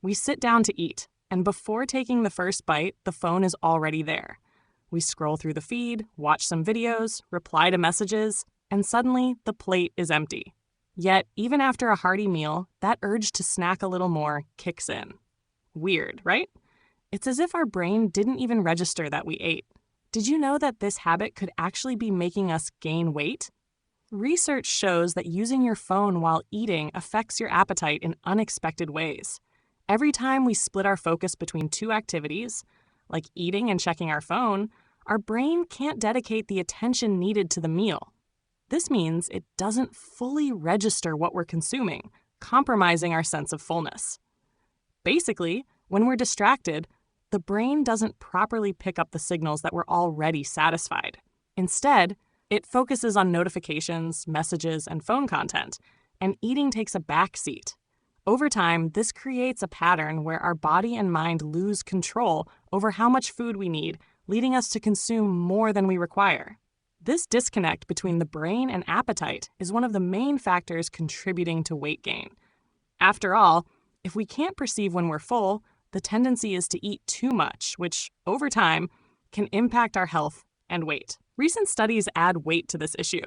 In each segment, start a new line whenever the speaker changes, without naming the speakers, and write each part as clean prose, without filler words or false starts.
We sit down to eat, and before taking the first bite, the phone is already there. We scroll through the feed, watch some videos, reply to messages, and suddenly the plate is empty. Yet, even after a hearty meal, that urge to snack a little more kicks in. Weird, right? It's as if our brain didn't even register that we ate. Did you know that this habit could actually be making us gain weight? Research shows that using your phone while eating affects your appetite in unexpected ways. Every time we split our focus between two activities, like eating and checking our phone, our brain can't dedicate the attention needed to the meal. This means it doesn't fully register what we're consuming, compromising our sense of fullness. Basically, when we're distracted, the brain doesn't properly pick up the signals that we're already satisfied. Instead, it focuses on notifications, messages, and phone content, and eating takes a back seat. Over time, this creates a pattern where our body and mind lose control over how much food we need, leading us to consume more than we require. This disconnect between the brain and appetite is one of the main factors contributing to weight gain. After all, if we can't perceive when we're full, the tendency is to eat too much, which, over time, can impact our health and weight. Recent studies add weight to this issue.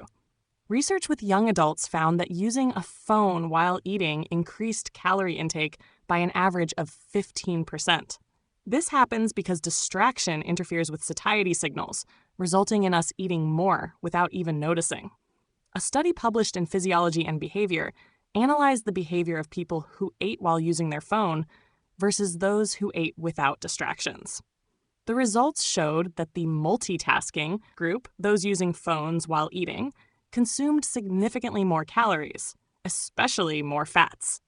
Research with young adults found that using a phone while eating increased calorie intake by an average of 15%. This happens because distraction interferes with satiety signals, resulting in us eating more without even noticing. A study published in Physiology and Behavior analyzed the behavior of people who ate while using their phone versus those who ate without distractions. The results showed that the multitasking group, those using phones while eating, consumed significantly more calories, especially more fats.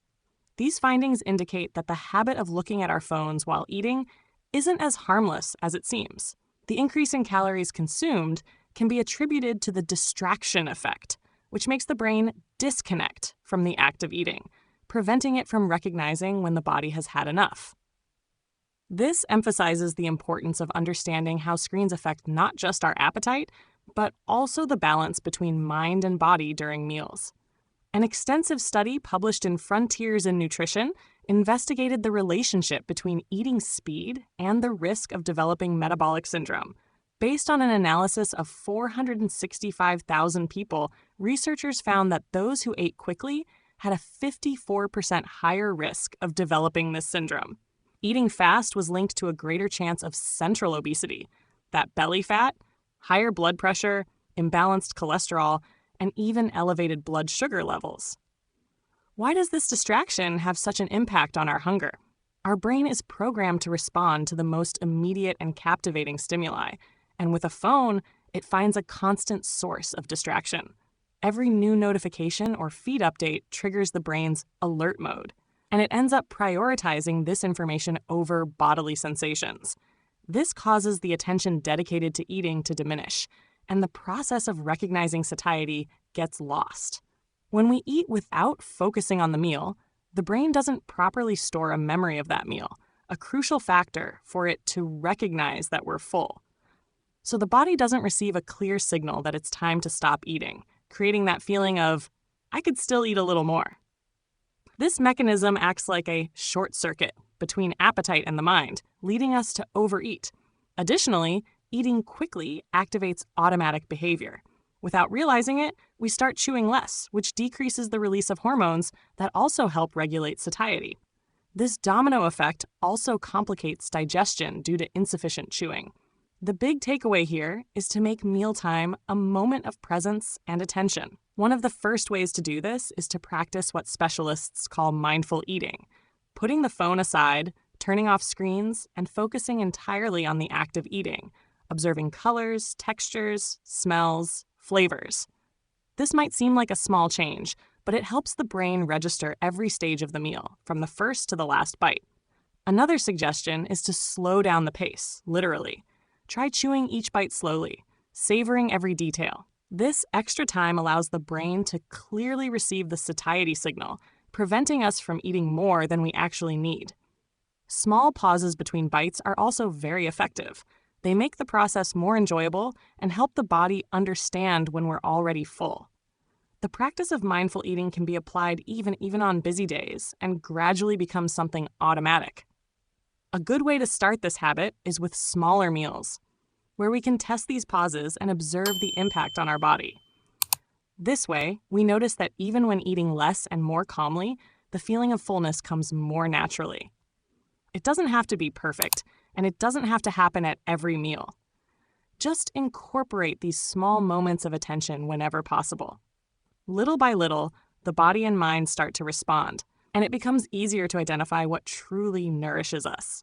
These findings indicate that the habit of looking at our phones while eating isn't as harmless as it seems. The increase in calories consumed can be attributed to the distraction effect, which makes the brain disconnect from the act of eating, preventing it from recognizing when the body has had enough. This emphasizes the importance of understanding how screens affect not just our appetite, but also the balance between mind and body during meals. An extensive study published in Frontiers in Nutrition investigated the relationship between eating speed and the risk of developing metabolic syndrome. Based on an analysis of 465,000 people, researchers found that those who ate quickly had a 54% higher risk of developing this syndrome. Eating fast was linked to a greater chance of central obesity, that belly fat, higher blood pressure, imbalanced cholesterol, and even elevated blood sugar levels. Why does this distraction have such an impact on our hunger? Our brain is programmed to respond to the most immediate and captivating stimuli, and with a phone, it finds a constant source of distraction. Every new notification or feed update triggers the brain's alert mode, and it ends up prioritizing this information over bodily sensations. This causes the attention dedicated to eating to diminish, and the process of recognizing satiety gets lost. When we eat without focusing on the meal, the brain doesn't properly store a memory of that meal, a crucial factor for it to recognize that we're full. So the body doesn't receive a clear signal that it's time to stop eating, creating that feeling of, I could still eat a little more. This mechanism acts like a short circuit between appetite and the mind, leading us to overeat. Additionally, eating quickly activates automatic behavior. Without realizing it, we start chewing less, which decreases the release of hormones that also help regulate satiety. This domino effect also complicates digestion due to insufficient chewing. The big takeaway here is to make mealtime a moment of presence and attention. One of the first ways to do this is to practice what specialists call mindful eating, putting the phone aside, turning off screens, and focusing entirely on the act of eating, observing colors, textures, smells, flavors. This might seem like a small change, but it helps the brain register every stage of the meal, from the first to the last bite. Another suggestion is to slow down the pace, literally. Try chewing each bite slowly, savoring every detail. This extra time allows the brain to clearly receive the satiety signal, preventing us from eating more than we actually need. Small pauses between bites are also very effective. They make the process more enjoyable and help the body understand when we're already full. The practice of mindful eating can be applied even on busy days and gradually become something automatic. A good way to start this habit is with smaller meals, where we can test these pauses and observe the impact on our body. This way, we notice that even when eating less and more calmly, the feeling of fullness comes more naturally. It doesn't have to be perfect, and it doesn't have to happen at every meal. Just incorporate these small moments of attention whenever possible. Little by little, the body and mind start to respond, and it becomes easier to identify what truly nourishes us.